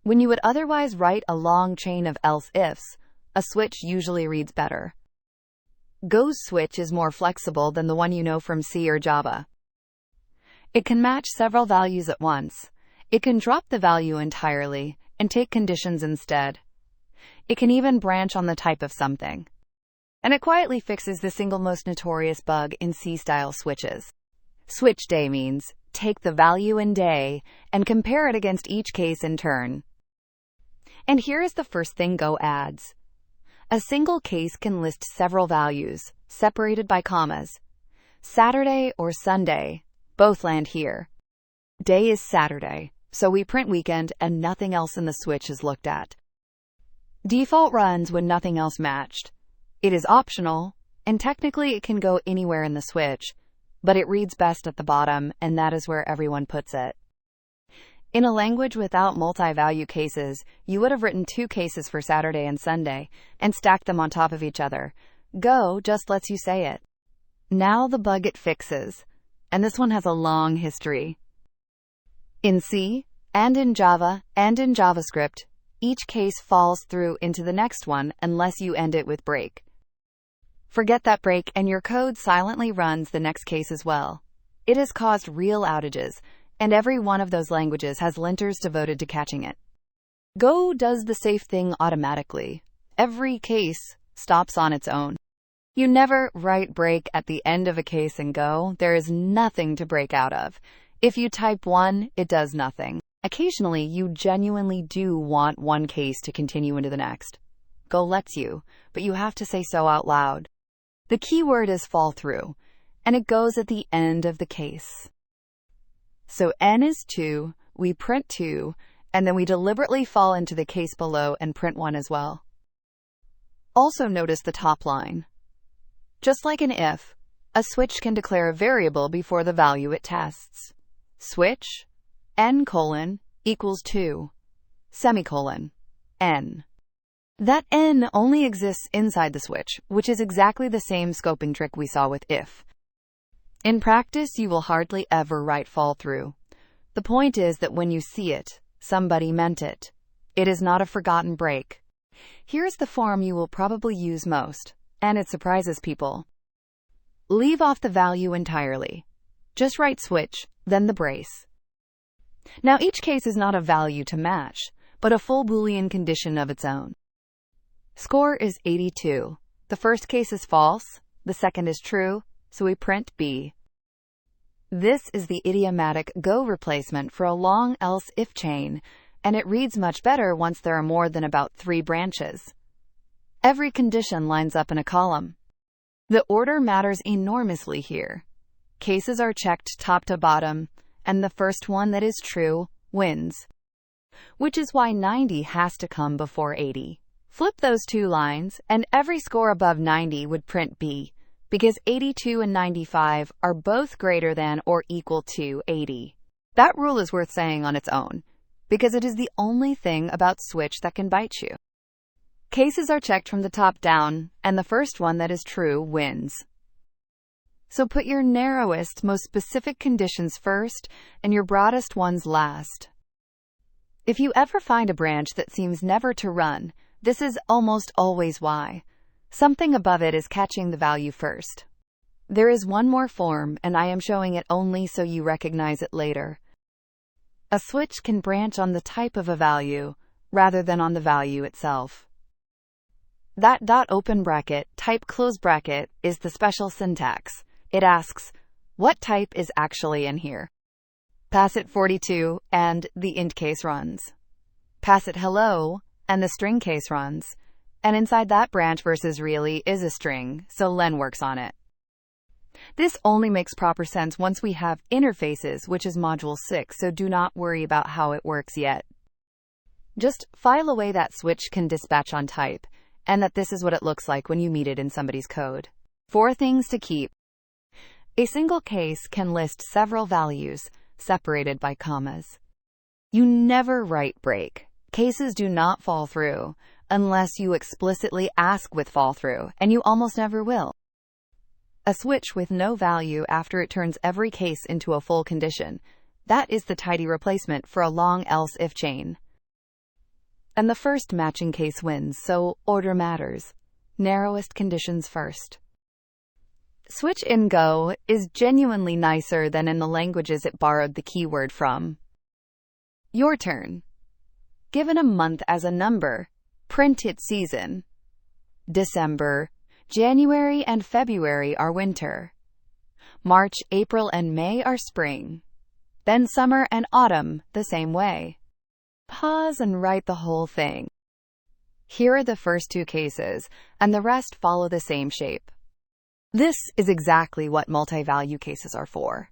When you would otherwise write a long chain of else-ifs, a switch usually reads better. Go's switch is more flexible than the one you know from C or Java. It can match several values at once. It can drop the value entirely and take conditions instead. It can even branch on the type of something. And it quietly fixes the single most notorious bug in C-style switches. Switch day means take the value in day and compare it against each case in turn. And here is the first thing Go adds. A single case can list several values, separated by commas. Saturday or Sunday, both land here. Day is Saturday, so we print weekend and nothing else in the switch is looked at. Default runs when nothing else matched. It is optional, and technically it can go anywhere in the switch, but it reads best at the bottom, and that is where everyone puts it. In a language without multi-value cases, you would have written two cases for Saturday and Sunday and stacked them on top of each other. Go just lets you say it. Now the bug it fixes, and this one has a long history. In C, and in Java, and in JavaScript, each case falls through into the next one unless you end it with break. Forget that break and your code silently runs the next case as well. It has caused real outages, and every one of those languages has linters devoted to catching it. Go does the safe thing automatically. Every case stops on its own. You never write break at the end of a case in Go. There is nothing to break out of. If you type 1, it does nothing. Occasionally, you genuinely do want one case to continue into the next. Go lets you, but you have to say so out loud. The key word is fall through, and it goes at the end of the case. So n is 2, we print 2, and then we deliberately fall into the case below and print 1 as well. Also notice the top line. Just like an if, a switch can declare a variable before the value it tests. Switch n : equals 2, semicolon, n. That n only exists inside the switch, which is exactly the same scoping trick we saw with if. In practice, you will hardly ever write fall through. The point is that when you see it, somebody meant it. It is not a forgotten break. Here's the form you will probably use most, and it surprises people. Leave off the value entirely. Just write switch, then the brace. Now each case is not a value to match, but a full Boolean condition of its own. Score is 82. The first case is false, the second is true, so we print B. This is the idiomatic Go replacement for a long else-if chain, and it reads much better once there are more than about 3 branches. Every condition lines up in a column. The order matters enormously here. Cases are checked top to bottom, and the first one that is true wins. Which is why 90 has to come before 80. Flip those two lines, and every score above 90 would print B, because 82 and 95 are both greater than or equal to 80. That rule is worth saying on its own, because it is the only thing about switch that can bite you. Cases are checked from the top down, and the first one that is true wins. So put your narrowest, most specific conditions first, and your broadest ones last. If you ever find a branch that seems never to run, this is almost always why. Something above it is catching the value first. There is one more form, and I am showing it only so you recognize it later. A switch can branch on the type of a value, rather than on the value itself. That dot open bracket, type close bracket, is the special syntax. It asks, what type is actually in here? Pass it 42, and the int case runs. Pass it hello, and the string case runs. And inside that branch versus really is a string, so len works on it. This only makes proper sense once we have interfaces, which is module 6, so do not worry about how it works yet. Just file away that switch can dispatch on type, and that this is what it looks like when you meet it in somebody's code. 4 things to keep. A single case can list several values, separated by commas. You never write break. Cases do not fall through, unless you explicitly ask with fall through, and you almost never will. A switch with no value after it turns every case into a full condition. That is the tidy replacement for a long else-if chain. and the first matching case wins, so order matters. Narrowest conditions first. Switch in Go is genuinely nicer than in the languages it borrowed the keyword from. Your turn. Given a month as a number, print its season. December, January, and February are winter. March, April, and May are spring. Then summer and autumn the same way. Pause and write the whole thing. Here are the first two cases, and the rest follow the same shape. This is exactly what multi-value cases are for.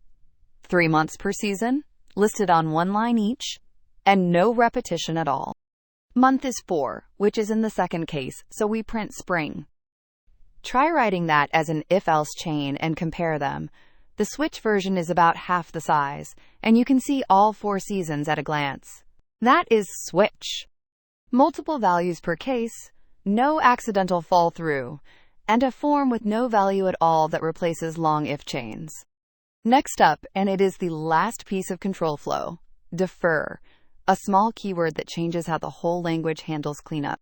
3 months per season, listed on one line each, and no repetition at all. Month is 4, which is in the second case, so we print spring. Try writing that as an if-else chain and compare them. The switch version is about half the size, and you can see all 4 seasons at a glance. That is switch. Multiple values per case, no accidental fall through, and a form with no value at all that replaces long if chains. Next up, and it is the last piece of control flow, defer, a small keyword that changes how the whole language handles cleanup.